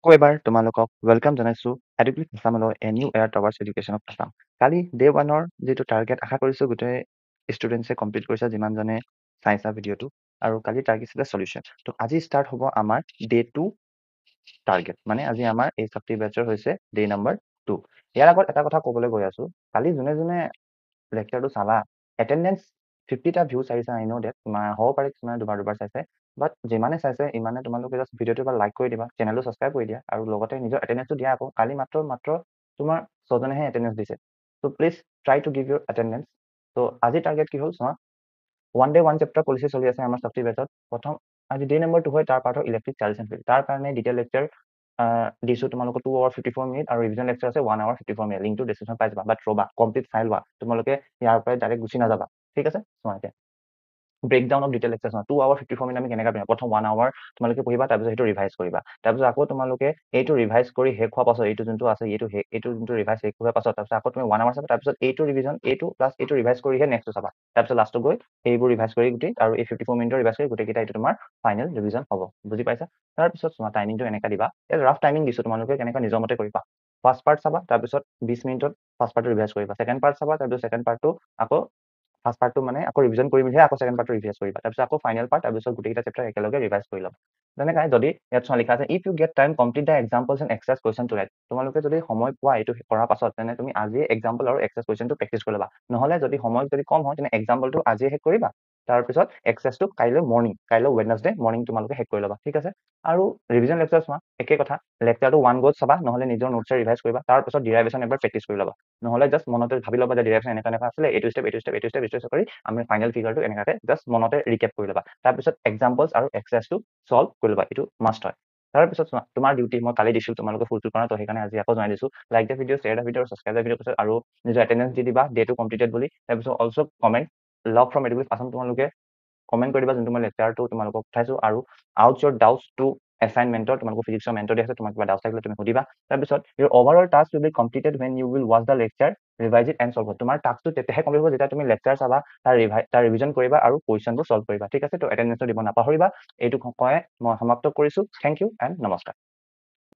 আকৌ এবাৰ তোমালোকক ৱেলকাম জনাইছো এডুকেট আছামলৈ a new era towards education of Assam. কালি ডে ওৱানৰ যিটো টাৰ্গেট আশা কৰিছো গোটেই ষ্টুডেণ্টছে কমপ্লিট কৰিছে যিমানজনে চাইছা ভিডিঅ'টো। আৰু কালি টাৰ্গেট আছিলে সলিউশ্যন। তো আজি ষ্টাৰ্ট হ'ব আমাৰ ডে 2 টাৰ্গেট, মানে আজি আমাৰ এই ছাত্ৰী বেটছৰ হৈছে ডে নম্বৰ 2। ইয়াৰ আগত এটা কথা ক'বলৈ গৈ আছো, কালি যোনে যোনে লেকচাৰটো চালা এটেণ্ডেঞ্চ 50টা ভিউ চাইছা। আই ন' ডেট তোমাৰ হ'ব পাৰে কিছুমানে দুবাৰ চাইছে, বাট যিমানে চাইছে ইমানে তোমালোকে জাষ্ট ভিডিঅ'টো এবাৰ লাইক কৰি দিবা, চেনেলটো ছাবস্ক্ৰাইব কৰি দিয়া আৰু লগতে নিজৰ এটেণ্ডেঞ্চটো দিয়া আকৌ। কালি মাত্ৰ তোমাৰ 6জনেহে এটেণ্ডেঞ্চ দিছে। ত' please try to give your attendance. ত' আজি টাৰ্গেট কি হ'ল চোৱা, one day one chapter policy চলি আছে আমাৰ ছাত্ৰী বেটছত। প্ৰথম আজি ডে নম্বৰ 2 হয়, তাৰ পাৰ্ট হয় ইলেক্ট্ৰিক চাৰ্জ এণ্ড ফিল্ড। তাৰ কাৰণে ডিটেইল লেকচাৰ দিছো তোমালোকক 2 hour 54 minute আৰু ৰিভিজন লেকচাৰ আছে 1 hour 54 minute। লিংকটো ডিছক্ৰিপশ্যন পাই যাবা, বাট ৰ'বা কমপ্লিট চাই লোৱা। তোমালোকে ইয়াৰ পৰাই ডাইৰেক্ট গুচি নাযাবা, ঠিক আছে? চোৱা এতিয়া ব্ৰেকডাউন অফ ডিটেইল লেকচাৰ চোৱা। 2 hour 54 minute আমি কেনেকৈ পঢ়িম? প্ৰথম 1 hour তোমালোকে পঢ়িবা, তাৰপিছত সেইটো ৰিভাইজ কৰিবা। তাৰপিছত আকৌ তোমালোকে এইটো ৰিভাইজ কৰি শেষ হোৱাৰ পাছত এইটো যোনটো আছে এইটো যোনটো ৰিভাইজ শেষ হোৱাৰ পাছত তাৰপিছত আকৌ তুমি 1 hour চাবা, তাৰপিছত এইটো ৰিভিজন এইটো প্লাছ এইটো ৰিভাইজ কৰিহে নেক্সটটো চাবা। তাৰপিছত লাষ্টত গৈ এইবোৰ ৰিভাইজ কৰি গোটেই আৰু এই 54 মিনিটৰ ৰিভাইজ কৰি গোটেইকেইটা এইটো তোমাৰ ফাইনেল ৰিভিজন হ'ব। বুজি পাইছা? তাৰপিছত চোৱা টাইমিংটো এনেকৈ দিবা। এই ৰাফ টাইমিং দিছো, তোমালোকে কেনেকৈ নিজৰ মতে কৰিবা। ফাৰ্ষ্ট পাৰ্ট চাবা, তাৰপিছত 20 মিনিটত ফাৰ্ষ্ট পাৰ্টটো ৰিভাইজ কৰিবা। ছেকেণ্ড পাৰ্ট চাবা, তাৰপিছত ছেকেণ্ড পাৰ্টটো আকৌ ফাৰ্ষ্ট পাৰ্টটো মানে আকৌ ৰিভিজন কৰি মেলিহে আকৌ ছেকেণ্ড পাৰ্টটো ৰিভাইজ কৰিবা। তাৰপিছত আকৌ ফাইনেল পাৰ্ট, তাৰপিছত গোটেইকেইটা চেপ্টাৰ একেলগে ৰিভাইজ কৰি ল'বা। তেনেকৈ যদি ইয়াত চোৱা লিখা আছে if you get time complete the examples and exercise question to write. তোমালোকে যদি সময় পোৱা এইটো কৰাৰ পাছত তেনে তুমি আজিয়ে এক্সাম্পল আৰু এক্সাৰচাইজ কুৱেশ্যনটো প্ৰেক্টিছ কৰি ল'বা। নহ'লে যদি সময় যদি কম হয় তেনে এক্সাম্পলটো আজিয়ে শেষ কৰিবা, তাৰপিছত এক্সাৰচাইজটো কাইলৈ ৱেডনেছডে মৰ্ণিং তোমালোকে শেষ কৰি ল'বা, ঠিক আছে? আৰু ৰিভিজন লেকচাৰ চোৱা একে কথা, লেকচাৰটো 1 go চাবা, নহ'লে নিজৰ নোটছে ৰিভাইজ কৰিবা, তাৰপিছত ডিৰাইভেশ্যন এবাৰ প্ৰেক্টিছ কৰি ল'বা। নহ'লে জাষ্ট মনতে ভাবি ল'বা যে ডিৰাইভেশ্যন এনেকুৱা আছিলে, এইটো ষ্টেপ কৰি আমি ফাইনেল ফিগাৰটো এনেকুৱাকৈ জাষ্ট মনতে ৰিকেপ কৰি ল'বা। তাৰপিছত এক্সাম্পলছ আৰু এক্সাৰচাইজটো চল্ভ কৰি ল'বা, এইটো মাষ্ট হয়। তাৰপিছত চোৱা তোমাৰ ডিউটি মই কালি দিছোঁ, তোমালোকে ফুলফিল কৰা, তো সেইকাৰণে আজি আকৌ জনাই দিছোঁ। Like the video', share the video', subscribe the video' আৰু নিজৰ এটেণ্ডেঞ্চ দি দিবা ডেটো কমপ্লিটেড বুলি। তাৰপিছত also' comment love from educate Assam, তোমালোকে কমেণ্ট কৰি দিবা যোনটো মই লেকচাৰটো তোমালোকক পঠাইছোঁ। আৰু আউট ইয়ৰ ডাউটছ টু এছাইনমেণ্টৰ, তোমালোকৰ ফিজিক্সৰ মেণ্টৰ দি আছে, তোমাক কিবা ডাউট থাকিলে তুমি সুধিবা। তাৰপিছত your overall task will be completed when you will watch the lecture, revise it and solve it। তোমাৰ টাস্কটো তেতিয়াহে কমপ্লিট হ'ব যেতিয়া তুমি লেকচাৰ চাবা, তাৰ ৰিভিজন কৰিবা আৰু কুৱেশ্যনবোৰ চল্ভ কৰিবা, ঠিক আছে? তো এটেণ্ডেঞ্চটো দিব নাপাহৰিবা। এইটো কয় মই সমাপ্ত কৰিছোঁ। থেংক ইউ এণ্ড নমস্কাৰ।